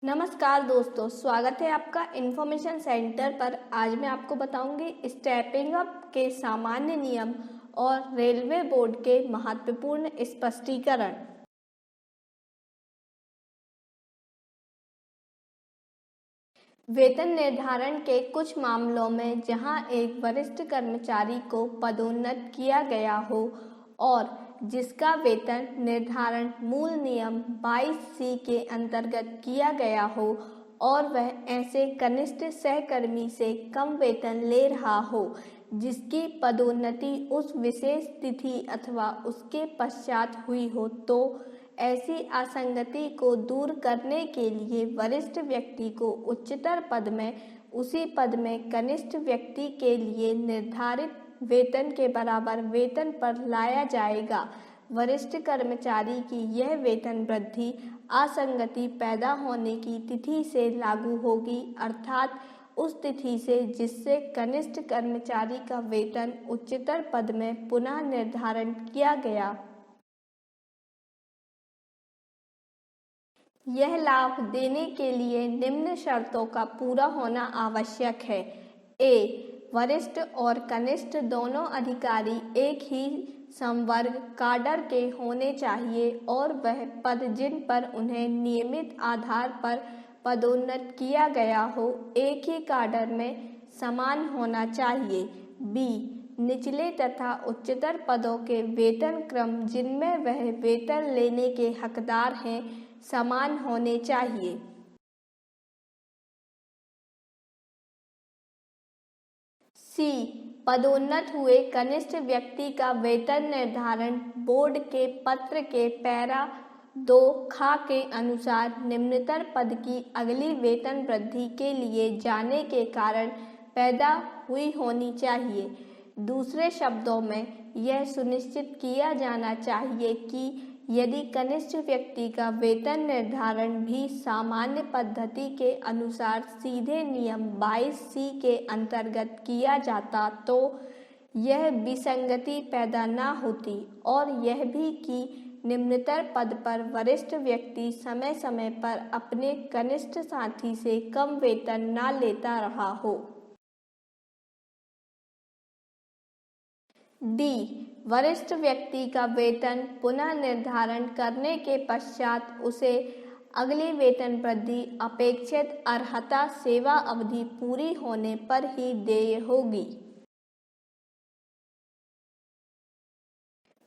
नमस्कार दोस्तों, स्वागत है आपका इन्फॉर्मेशन सेंटर पर। आज मैं आपको बताऊंगी स्टेपिंग अप के सामान्य नियम और रेलवे बोर्ड के महत्वपूर्ण स्पष्टीकरण। वेतन निर्धारण के कुछ मामलों में जहां एक वरिष्ठ कर्मचारी को पदोन्नत किया गया हो और जिसका वेतन निर्धारण मूल नियम 22C के अंतर्गत किया गया हो और वह ऐसे कनिष्ठ सहकर्मी से कम वेतन ले रहा हो जिसकी पदोन्नति उस विशेष तिथि अथवा उसके पश्चात हुई हो, तो ऐसी असंगति को दूर करने के लिए वरिष्ठ व्यक्ति को उच्चतर पद में उसी पद में कनिष्ठ व्यक्ति के लिए निर्धारित वेतन के बराबर वेतन पर लाया जाएगा। वरिष्ठ कर्मचारी की यह वेतन वृद्धि असंगति पैदा होने की तिथि से लागू होगी, अर्थात उस तिथि से जिससे कनिष्ठ कर्मचारी का वेतन उच्चतर पद में पुनः निर्धारण किया गया। यह लाभ देने के लिए निम्न शर्तों का पूरा होना आवश्यक है। ए, वरिष्ठ और कनिष्ठ दोनों अधिकारी एक ही संवर्ग काडर के होने चाहिए और वह पद जिन पर उन्हें नियमित आधार पर पदोन्नत किया गया हो एक ही काडर में समान होना चाहिए। बी, निचले तथा उच्चतर पदों के वेतन क्रम जिनमें वह वेतन लेने के हकदार हैं समान होने चाहिए। सी, पदोन्नत हुए कनिष्ठ व्यक्ति का वेतन निर्धारण बोर्ड के पत्र के पैरा 2 खा के अनुसार निम्नतर पद की अगली वेतन वृद्धि के लिए जाने के कारण पैदा हुई होनी चाहिए। दूसरे शब्दों में यह सुनिश्चित किया जाना चाहिए कि यदि कनिष्ठ व्यक्ति का वेतन निर्धारण भी सामान्य पद्धति के अनुसार सीधे नियम 22C के अंतर्गत किया जाता तो यह विसंगति पैदा न होती, और यह भी कि निम्नतर पद पर वरिष्ठ व्यक्ति समय समय पर अपने कनिष्ठ साथी से कम वेतन न लेता रहा हो। डी, वरिष्ठ व्यक्ति का वेतन पुनः निर्धारण करने के पश्चात उसे अगली वेतन वृद्धि अपेक्षित अर्हता सेवा अवधि पूरी होने पर ही देय होगी।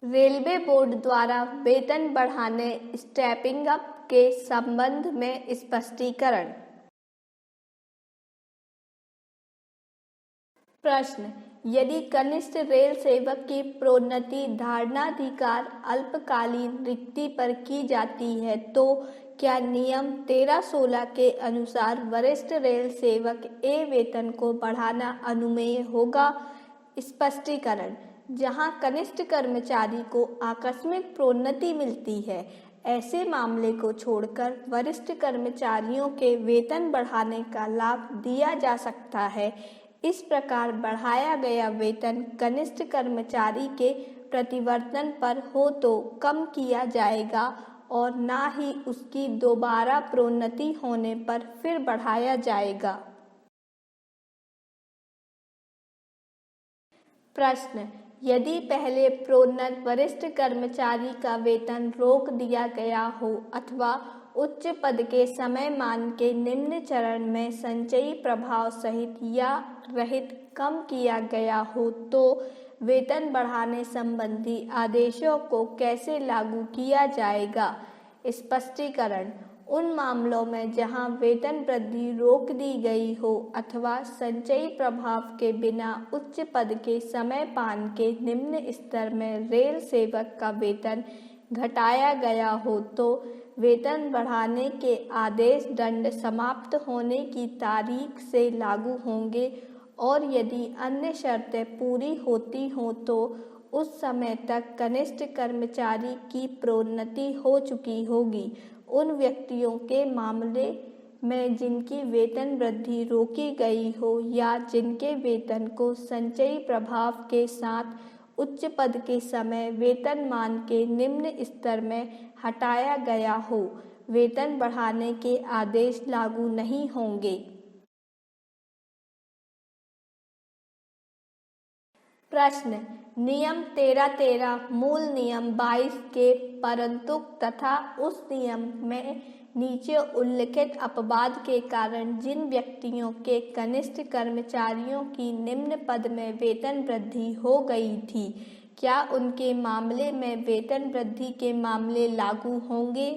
रेलवे बोर्ड द्वारा वेतन बढ़ाने स्टेपिंग अप के संबंध में स्पष्टीकरण। प्रश्न, यदि कनिष्ठ रेल सेवक की प्रोन्नति धारणाधिकार अल्पकालीन रिक्ति पर की जाती है तो क्या नियम 1316 के अनुसार वरिष्ठ रेल सेवक ए वेतन को बढ़ाना अनुमेय होगा? स्पष्टीकरण, जहां कनिष्ठ कर्मचारी को आकस्मिक प्रोन्नति मिलती है, ऐसे मामले को छोड़कर वरिष्ठ कर्मचारियों के वेतन बढ़ाने का लाभ दिया जा सकता है। इस प्रकार बढ़ाया गया वेतन कनिष्ठ कर्मचारी के प्रतिवर्तन पर हो तो कम किया जाएगा और न ही उसकी दोबारा प्रोन्नति होने पर फिर बढ़ाया जाएगा। प्रश्न, यदि पहले प्रोन्नत वरिष्ठ कर्मचारी का वेतन रोक दिया गया हो अथवा उच्च पद के समय मान के निम्न चरण में संचयी प्रभाव सहित या रहित कम किया गया हो तो वेतन बढ़ाने संबंधी आदेशों को कैसे लागू किया जाएगा? स्पष्टीकरण, उन मामलों में जहां वेतन वृद्धि रोक दी गई हो अथवा संचयी प्रभाव के बिना उच्च पद के समय पान के निम्न स्तर में रेल सेवक का वेतन घटाया गया हो तो वेतन बढ़ाने के आदेश दंड समाप्त होने की तारीख से लागू होंगे, और यदि अन्य शर्तें पूरी होती हों तो उस समय तक कनिष्ठ कर्मचारी की प्रोन्नति हो चुकी होगी। उन व्यक्तियों के मामले में जिनकी वेतन वृद्धि रोकी गई हो या जिनके वेतन को संचयी प्रभाव के साथ उच्च पद के समय वेतनमान के निम्न स्तर में हटाया गया हो, वेतन बढ़ाने के आदेश लागू नहीं होंगे। प्रश्न, नियम 1313 मूल नियम 22 के परंतुक तथा उस नियम में नीचे उल्लिखित अपवाद के कारण जिन व्यक्तियों के कनिष्ठ कर्मचारियों की निम्न पद में वेतन वृद्धि हो गई थी, क्या उनके मामले में वेतन वृद्धि के मामले लागू होंगे?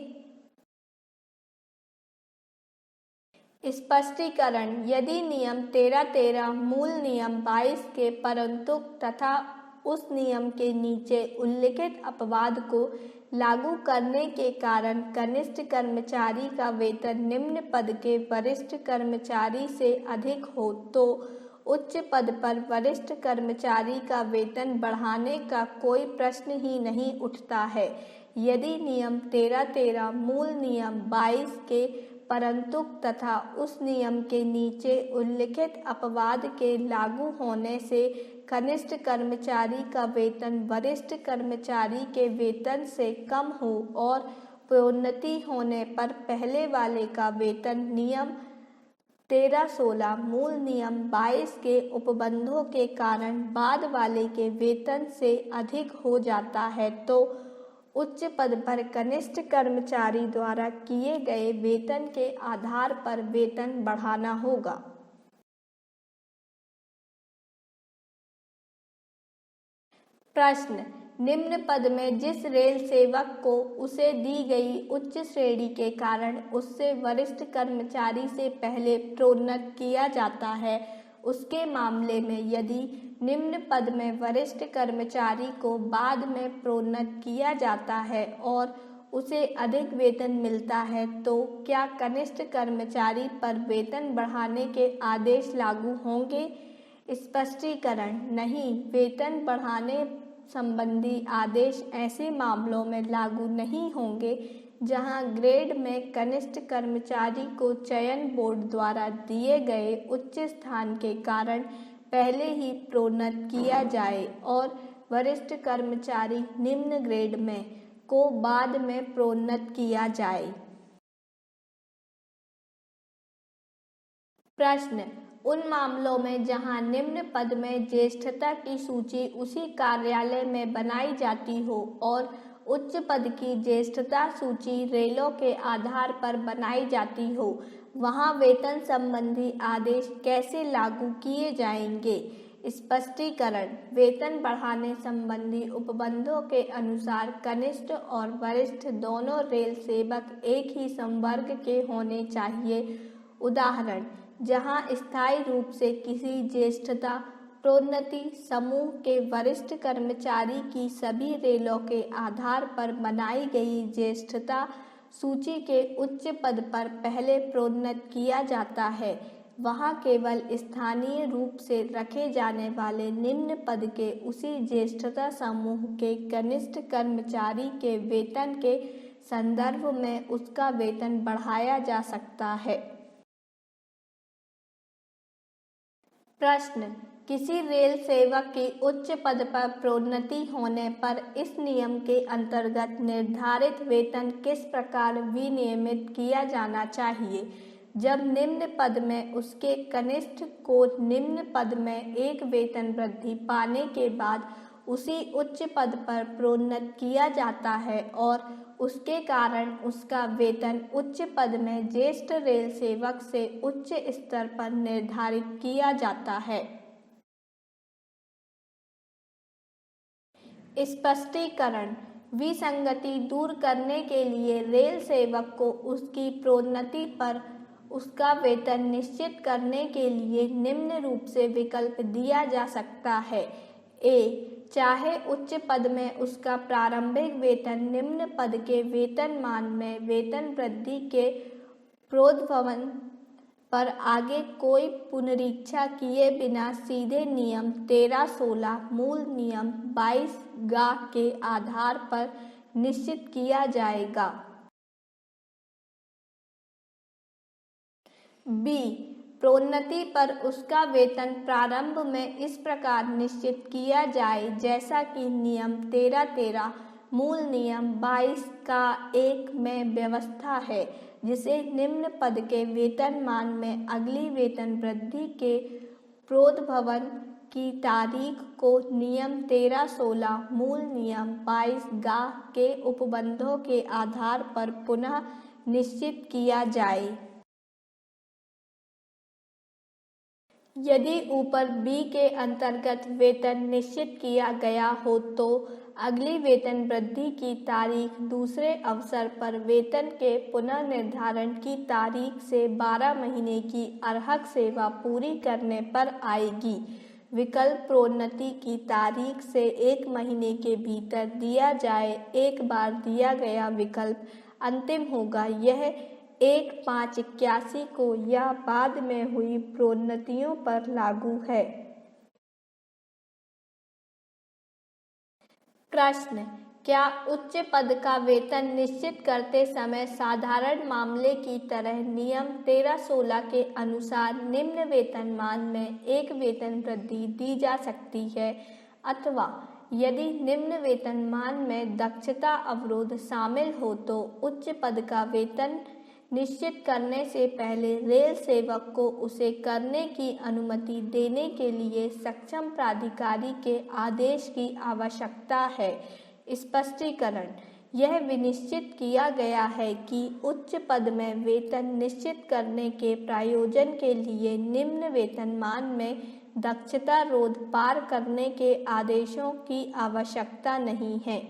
स्पष्टीकरण, यदि नियम 1313 मूल नियम 22 के परंतुक तथा उस नियम के नीचे उल्लिखित अपवाद को लागू करने के कारण कनिष्ठ कर्मचारी का वेतन निम्न पद के वरिष्ठ कर्मचारी से अधिक हो तो उच्च पद पर वरिष्ठ कर्मचारी का वेतन बढ़ाने का कोई प्रश्न ही नहीं उठता है। यदि नियम 1313 मूल नियम 22 के परंतुक तथा उस नियम के नीचे उल्लिखित अपवाद के लागू होने से कनिष्ठ कर्मचारी का वेतन वरिष्ठ कर्मचारी के वेतन से कम हो और प्रोन्नति होने पर पहले वाले का वेतन नियम 1316 मूल नियम 22 के उपबंधों के कारण बाद वाले के वेतन से अधिक हो जाता है तो उच्च पद पर कनिष्ठ कर्मचारी द्वारा किए गए वेतन के आधार पर वेतन बढ़ाना होगा। प्रश्न, निम्न पद में जिस रेल सेवक को उसे दी गई उच्च श्रेणी के कारण उससे वरिष्ठ कर्मचारी से पहले प्रोन्नत किया जाता है, उसके मामले में यदि निम्न पद में वरिष्ठ कर्मचारी को बाद में प्रोन्नत किया जाता है और उसे अधिक वेतन मिलता है तो क्या कनिष्ठ कर्मचारी पर वेतन बढ़ाने के आदेश लागू होंगे? स्पष्टीकरण, नहीं, वेतन बढ़ाने संबंधी आदेश ऐसे मामलों में लागू नहीं होंगे जहां ग्रेड में कनिष्ठ कर्मचारी को चयन बोर्ड द्वारा दिए गए उच्च स्थान के कारण पहले ही प्रोन्नत किया जाए और वरिष्ठ कर्मचारी निम्न ग्रेड में को बाद में प्रोन्नत किया जाए। प्रश्न, उन मामलों में जहां निम्न पद में ज्येष्ठता की सूची उसी कार्यालय में बनाई जाती हो और उच्च पद की ज्येष्ठता सूची रेलों के आधार पर बनाई जाती हो, वहां वेतन संबंधी आदेश कैसे लागू किए जाएंगे? स्पष्टीकरण, वेतन बढ़ाने संबंधी उपबंधों के अनुसार कनिष्ठ और वरिष्ठ दोनों रेल सेवक एक ही संवर्ग के होने चाहिए। उदाहरण, जहां स्थायी रूप से किसी ज्येष्ठता प्रोन्नति समूह के वरिष्ठ कर्मचारी की सभी रेलों के आधार पर बनाई गई ज्येष्ठता सूची के उच्च पद पर पहले प्रोन्नत किया जाता है, वहां केवल स्थानीय रूप से रखे जाने वाले निम्न पद के उसी ज्येष्ठता समूह के कनिष्ठ कर्मचारी के वेतन के संदर्भ में उसका वेतन बढ़ाया जा सकता है। प्रश्न, किसी रेल सेवक की उच्च पद पर प्रोन्नति होने पर इस नियम के अंतर्गत निर्धारित वेतन किस प्रकार विनियमित किया जाना चाहिए? जब निम्न पद में उसके कनिष्ठ को निम्न पद में एक वेतन वृद्धि पाने के बाद उसी उच्च पद पर प्रोन्नत किया जाता है और उसके कारण उसका वेतन उच्च पद में ज्येष्ठ रेल सेवक से उच्च स्तर पर निर्धारित किया जाता है। स्पष्टीकरण, विसंगति दूर करने के लिए रेल सेवक को उसकी प्रोन्नति पर उसका वेतन निश्चित करने के लिए निम्न रूप से विकल्प दिया जा सकता है। ए, चाहे उच्च पद में उसका प्रारंभिक वेतन निम्न पद के वेतनमान में वेतन वृद्धि के प्रोद्भवन पर आगे कोई पुनरीक्षा किए बिना सीधे नियम 1316 मूल नियम 22 गा के आधार पर निश्चित किया जाएगा। बी, प्रोन्नति पर उसका वेतन प्रारंभ में इस प्रकार निश्चित किया जाए जैसा कि नियम 1313 मूल नियम 22 का 1 में व्यवस्था है, जिसे निम्न पद के वेतनमान में अगली वेतन वृद्धि के प्रोद्भवन की तारीख को नियम 13-16 मूल नियम 22 के उपबंधों के आधार पर पुनः निश्चित किया जाए। यदि ऊपर बी के अंतर्गत वेतन निश्चित किया गया हो तो अगली वेतन वृद्धि की तारीख दूसरे अवसर पर वेतन के पुनर्निर्धारण की तारीख से 12 महीने की अर्हक सेवा पूरी करने पर आएगी। विकल्प प्रोन्नति की तारीख से 1 महीने के भीतर दिया जाए। एक बार दिया गया विकल्प अंतिम होगा। यह 1/5/81 को या बाद में हुई प्रोन्नतियों पर लागू है। प्रश्न: क्या उच्च पद का वेतन निश्चित करते समय साधारण मामले की तरह नियम 13-16 के अनुसार निम्न वेतनमान में एक वेतन वृद्धि दी जा सकती है, अथवा यदि निम्न वेतनमान में दक्षता अवरोध शामिल हो तो उच्च पद का वेतन निश्चित करने से पहले रेल सेवक को उसे करने की अनुमति देने के लिए सक्षम प्राधिकारी के आदेश की आवश्यकता है। स्पष्टीकरण: यह विनिश्चित किया गया है कि उच्च पद में वेतन निश्चित करने के प्रयोजन के लिए निम्न वेतनमान में दक्षता रोध पार करने के आदेशों की आवश्यकता नहीं है।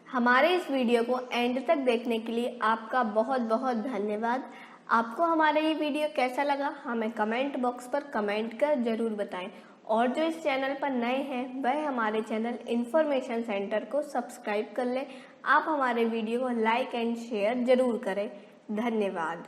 हमारे इस वीडियो को एंड तक देखने के लिए आपका बहुत बहुत धन्यवाद। आपको हमारा ये वीडियो कैसा लगा हमें कमेंट बॉक्स पर कमेंट कर ज़रूर बताएं, और जो इस चैनल पर नए हैं वह हमारे चैनल इन्फॉर्मेशन सेंटर को सब्सक्राइब कर लें। आप हमारे वीडियो को लाइक एंड शेयर ज़रूर करें। धन्यवाद।